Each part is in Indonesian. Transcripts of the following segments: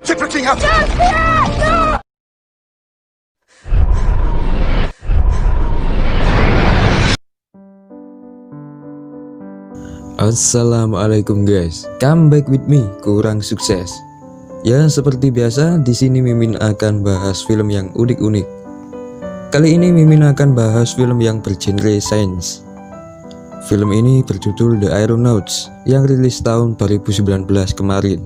Keep looking up. Assalamualaikum guys, come back with me, kurang sukses. Ya seperti biasa, di sini Mimin akan bahas film yang unik-unik. Kali ini Mimin akan bahas film yang bergenre sains. Film ini berjudul The Aeronauts yang rilis tahun 2019 kemarin.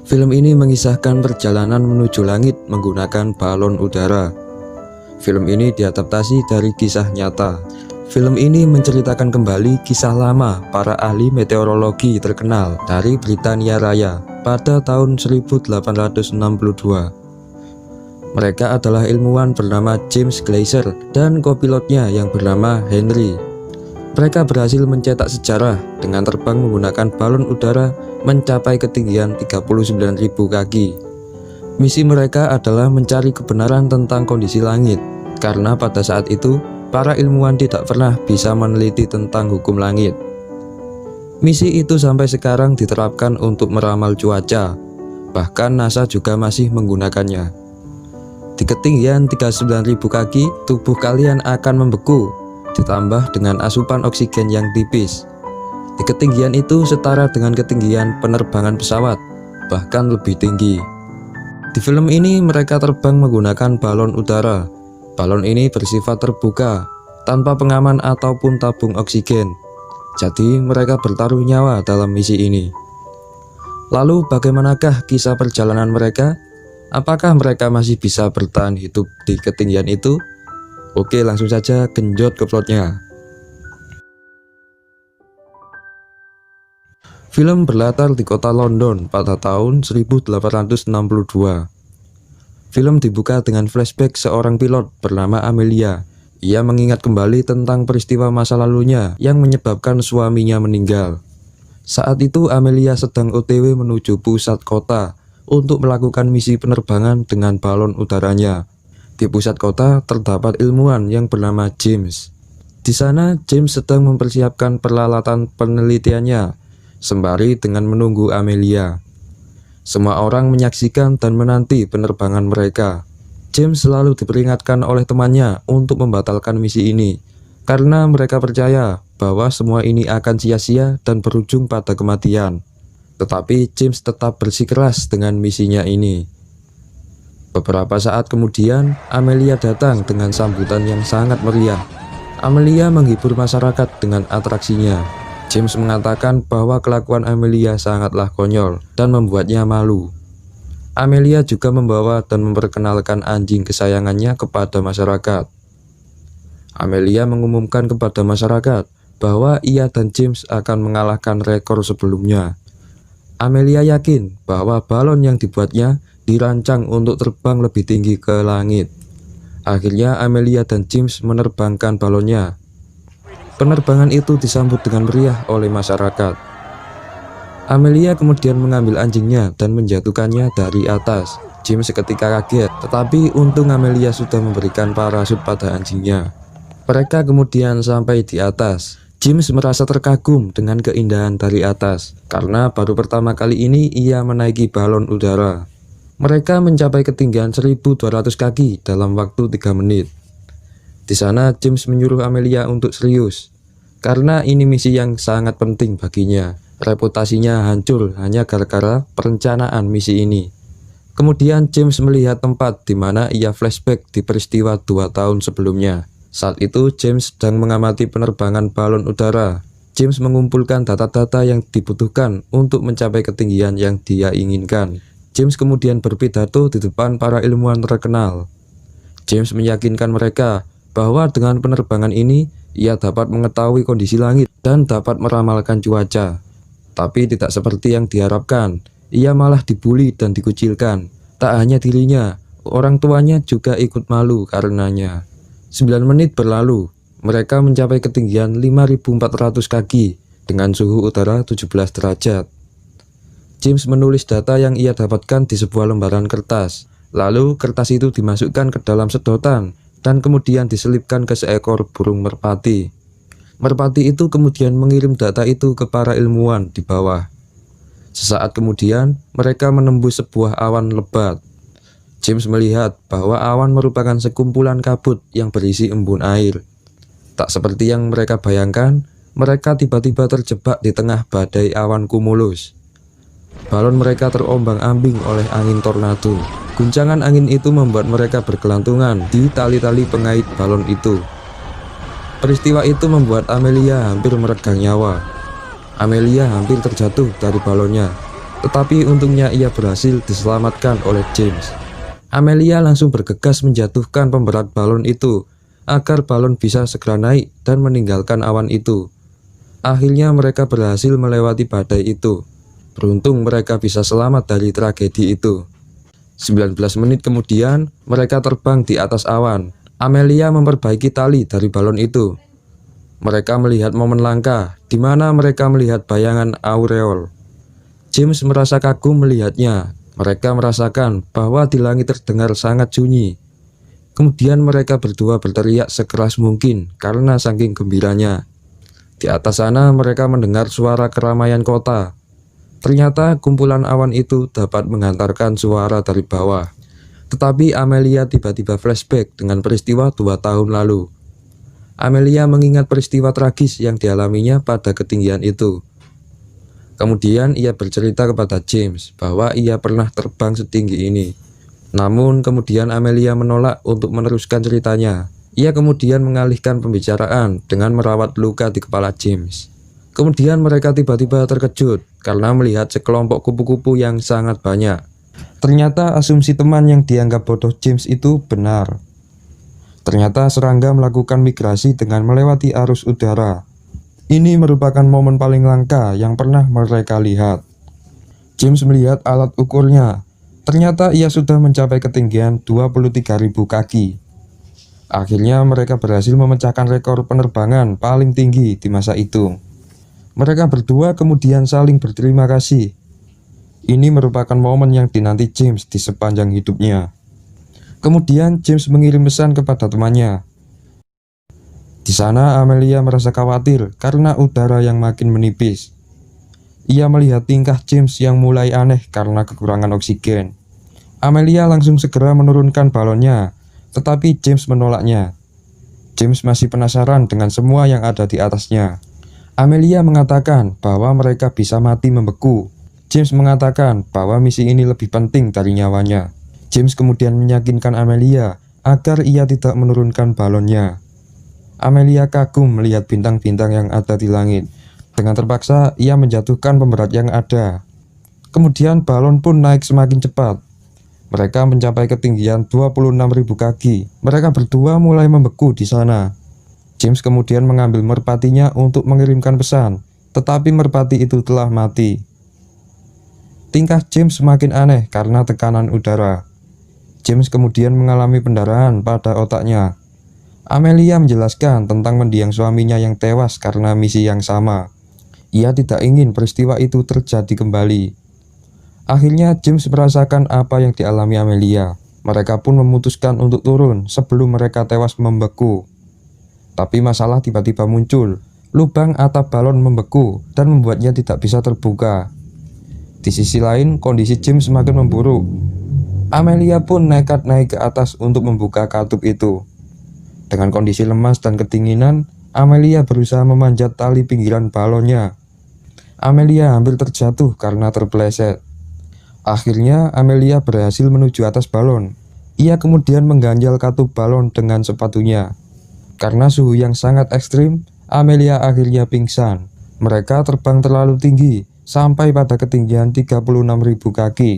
Film ini mengisahkan perjalanan menuju langit menggunakan balon udara. Film ini diadaptasi dari kisah nyata. Film ini menceritakan kembali kisah lama para ahli meteorologi terkenal dari Britania Raya pada tahun 1862. Mereka adalah ilmuwan bernama James Glaisher dan kopilotnya yang bernama Henry. Mereka berhasil mencetak sejarah dengan terbang menggunakan balon udara mencapai ketinggian 39.000 kaki. Misi mereka adalah mencari kebenaran tentang kondisi langit, karena pada saat itu para ilmuwan tidak pernah bisa meneliti tentang hukum langit. Misi itu sampai sekarang diterapkan untuk meramal cuaca, bahkan NASA juga masih menggunakannya. Di ketinggian 39.000 kaki, tubuh kalian akan membeku, ditambah dengan asupan oksigen yang tipis. Di ketinggian itu setara dengan ketinggian penerbangan pesawat, bahkan lebih tinggi. Di film ini mereka terbang menggunakan balon udara. Balon ini bersifat terbuka, tanpa pengaman ataupun tabung oksigen. Jadi mereka bertaruh nyawa dalam misi ini. Lalu bagaimanakah kisah perjalanan mereka? Apakah mereka masih bisa bertahan hidup di ketinggian itu? Oke, langsung saja genjot ke plotnya. Film berlatar di kota London pada tahun 1862. Film dibuka dengan flashback seorang pilot bernama Amelia. Ia mengingat kembali tentang peristiwa masa lalunya yang menyebabkan suaminya meninggal. Saat itu Amelia sedang OTW menuju pusat kota untuk melakukan misi penerbangan dengan balon udaranya. Di pusat kota terdapat ilmuwan yang bernama James. Di sana James sedang mempersiapkan peralatan penelitiannya, sembari dengan menunggu Amelia. Semua orang menyaksikan dan menanti penerbangan mereka. James selalu diperingatkan oleh temannya untuk membatalkan misi ini, karena mereka percaya bahwa semua ini akan sia-sia dan berujung pada kematian. Tetapi James tetap bersikeras dengan misinya ini. Beberapa saat kemudian, Amelia datang dengan sambutan yang sangat meriah. Amelia menghibur masyarakat dengan atraksinya. James mengatakan bahwa kelakuan Amelia sangatlah konyol dan membuatnya malu. Amelia juga membawa dan memperkenalkan anjing kesayangannya kepada masyarakat. Amelia mengumumkan kepada masyarakat bahwa ia dan James akan mengalahkan rekor sebelumnya. Amelia yakin bahwa balon yang dibuatnya dirancang untuk terbang lebih tinggi ke langit. Akhirnya Amelia dan James menerbangkan balonnya. Penerbangan itu disambut dengan meriah oleh masyarakat. Amelia kemudian mengambil anjingnya dan menjatuhkannya dari atas. James seketika kaget, tetapi untung Amelia sudah memberikan parasut pada anjingnya. Mereka kemudian sampai di atas. James merasa terkagum dengan keindahan dari atas, karena baru pertama kali ini ia menaiki balon udara. Mereka mencapai ketinggian 1.200 kaki dalam waktu 3 menit. Di sana James menyuruh Amelia untuk serius, karena ini misi yang sangat penting baginya. Reputasinya hancur hanya gara-gara perencanaan misi ini. Kemudian James melihat tempat di mana ia flashback di peristiwa 2 tahun sebelumnya. Saat itu James sedang mengamati penerbangan balon udara. James mengumpulkan data-data yang dibutuhkan untuk mencapai ketinggian yang dia inginkan. James kemudian berpidato di depan para ilmuwan terkenal. James meyakinkan mereka bahwa dengan penerbangan ini ia dapat mengetahui kondisi langit dan dapat meramalkan cuaca. Tapi tidak seperti yang diharapkan, ia malah dibully dan dikucilkan. Tak hanya dirinya, orang tuanya juga ikut malu karenanya. 9 menit berlalu, mereka mencapai ketinggian 5.400 kaki dengan suhu udara 17 derajat. James menulis data yang ia dapatkan di sebuah lembaran kertas. Lalu kertas itu dimasukkan ke dalam sedotan dan kemudian diselipkan ke seekor burung merpati. Merpati itu kemudian mengirim data itu ke para ilmuwan di bawah. Sesaat kemudian, mereka menembus sebuah awan lebat. James melihat bahwa awan merupakan sekumpulan kabut yang berisi embun air. Tak seperti yang mereka bayangkan, mereka tiba-tiba terjebak di tengah badai awan cumulus. Balon mereka terombang-ambing oleh angin tornado. Guncangan angin itu membuat mereka bergelantungan di tali-tali pengait balon itu. Peristiwa itu membuat Amelia hampir meregang nyawa. Amelia hampir terjatuh dari balonnya, tetapi untungnya ia berhasil diselamatkan oleh James. Amelia langsung bergegas menjatuhkan pemberat balon itu agar balon bisa segera naik dan meninggalkan awan itu. Akhirnya mereka berhasil melewati badai itu. Beruntung mereka bisa selamat dari tragedi itu. 19 menit kemudian, mereka terbang di atas awan. Amelia memperbaiki tali dari balon itu. Mereka melihat momen langka, di mana mereka melihat bayangan aureol. James merasa kagum melihatnya. Mereka merasakan bahwa di langit terdengar sangat sunyi. Kemudian mereka berdua berteriak sekeras mungkin karena saking gembiranya. Di atas sana mereka mendengar suara keramaian kota. Ternyata kumpulan awan itu dapat mengantarkan suara dari bawah. Tetapi Amelia tiba-tiba flashback dengan peristiwa 2 tahun lalu. Amelia mengingat peristiwa tragis yang dialaminya pada ketinggian itu. Kemudian ia bercerita kepada James bahwa ia pernah terbang setinggi ini. Namun kemudian Amelia menolak untuk meneruskan ceritanya. Ia kemudian mengalihkan pembicaraan dengan merawat luka di kepala James. Kemudian mereka tiba-tiba terkejut karena melihat sekelompok kupu-kupu yang sangat banyak. Ternyata asumsi teman yang dianggap bodoh James itu benar. Ternyata serangga melakukan migrasi dengan melewati arus udara. Ini merupakan momen paling langka yang pernah mereka lihat. James melihat alat ukurnya. Ternyata ia sudah mencapai ketinggian 23.000 kaki. Akhirnya mereka berhasil memecahkan rekor penerbangan paling tinggi di masa itu. Mereka berdua kemudian saling berterima kasih. Ini merupakan momen yang dinanti James di sepanjang hidupnya. Kemudian James mengirim pesan kepada temannya. Di sana Amelia merasa khawatir karena udara yang makin menipis. Ia melihat tingkah James yang mulai aneh karena kekurangan oksigen. Amelia langsung segera menurunkan balonnya, tetapi James menolaknya. James masih penasaran dengan semua yang ada di atasnya. Amelia mengatakan bahwa mereka bisa mati membeku. James mengatakan bahwa misi ini lebih penting dari nyawanya. James kemudian meyakinkan Amelia agar ia tidak menurunkan balonnya. Amelia kagum melihat bintang-bintang yang ada di langit. Dengan terpaksa, ia menjatuhkan pemberat yang ada. Kemudian balon pun naik semakin cepat. Mereka mencapai ketinggian 26.000 kaki. Mereka berdua mulai membeku di sana. James kemudian mengambil merpatinya untuk mengirimkan pesan, tetapi merpati itu telah mati. Tingkah James semakin aneh karena tekanan udara. James kemudian mengalami pendarahan pada otaknya. Amelia menjelaskan tentang mendiang suaminya yang tewas karena misi yang sama. Ia tidak ingin peristiwa itu terjadi kembali. Akhirnya James merasakan apa yang dialami Amelia. Mereka pun memutuskan untuk turun sebelum mereka tewas membeku. Tapi masalah tiba-tiba muncul. Lubang atap balon membeku dan membuatnya tidak bisa terbuka. Di sisi lain, kondisi James semakin memburuk. Amelia pun nekat naik ke atas untuk membuka katup itu. Dengan kondisi lemas dan kedinginan, Amelia berusaha memanjat tali pinggiran balonnya. Amelia hampir terjatuh karena terpeleset. Akhirnya Amelia berhasil menuju atas balon. Ia kemudian mengganjal katup balon dengan sepatunya. Karena suhu yang sangat ekstrim, Amelia akhirnya pingsan. Mereka terbang terlalu tinggi, sampai pada ketinggian 36.000 kaki.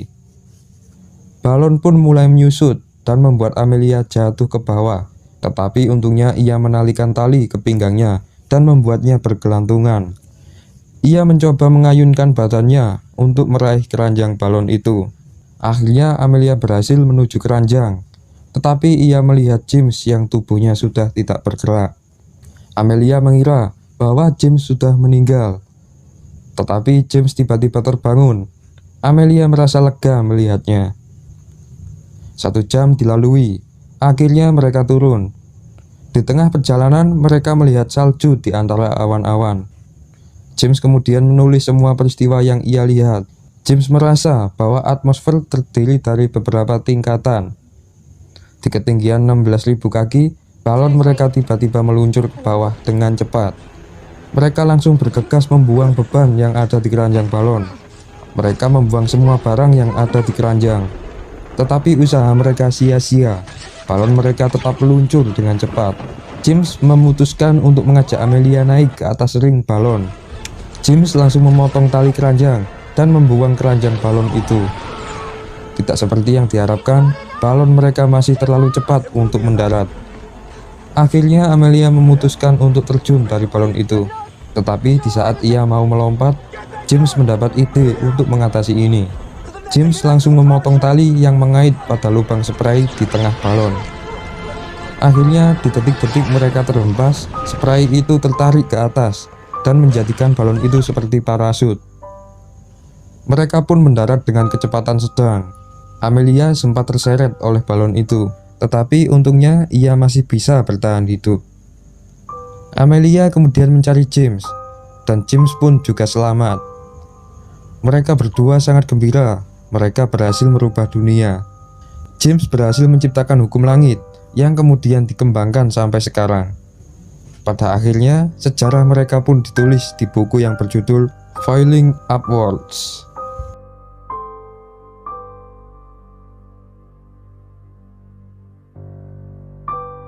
Balon pun mulai menyusut dan membuat Amelia jatuh ke bawah. Tetapi untungnya ia menalikan tali ke pinggangnya dan membuatnya bergelantungan. Ia mencoba mengayunkan badannya untuk meraih keranjang balon itu. Akhirnya Amelia berhasil menuju keranjang. Tetapi ia melihat James yang tubuhnya sudah tidak bergerak. Amelia mengira bahwa James sudah meninggal. Tetapi James tiba-tiba terbangun. Amelia merasa lega melihatnya. 1 jam dilalui. Akhirnya mereka turun. Di tengah perjalanan mereka melihat salju di antara awan-awan. James kemudian menulis semua peristiwa yang ia lihat. James merasa bahwa atmosfer terdiri dari beberapa tingkatan. Di ketinggian 16.000 kaki, balon mereka tiba-tiba meluncur ke bawah dengan cepat. Mereka langsung bergegas membuang beban yang ada di keranjang balon. Mereka membuang semua barang yang ada di keranjang. Tetapi usaha mereka sia-sia. Balon mereka tetap meluncur dengan cepat. James memutuskan untuk mengajak Amelia naik ke atas ring balon. James langsung memotong tali keranjang dan membuang keranjang balon itu. Tidak seperti yang diharapkan, balon mereka masih terlalu cepat untuk mendarat. Akhirnya Amelia memutuskan untuk terjun dari balon itu. Tetapi di saat ia mau melompat, James mendapat ide untuk mengatasi ini. James langsung memotong tali yang mengait pada lubang spray di tengah balon. Akhirnya di detik-detik mereka terhempas, spray itu tertarik ke atas dan menjadikan balon itu seperti parasut. Mereka pun mendarat dengan kecepatan sedang. Amelia sempat terseret oleh balon itu, tetapi untungnya ia masih bisa bertahan hidup. Amelia kemudian mencari James, dan James pun juga selamat. Mereka berdua sangat gembira, mereka berhasil merubah dunia. James berhasil menciptakan hukum langit, yang kemudian dikembangkan sampai sekarang. Pada akhirnya, sejarah mereka pun ditulis di buku yang berjudul Falling Upwards.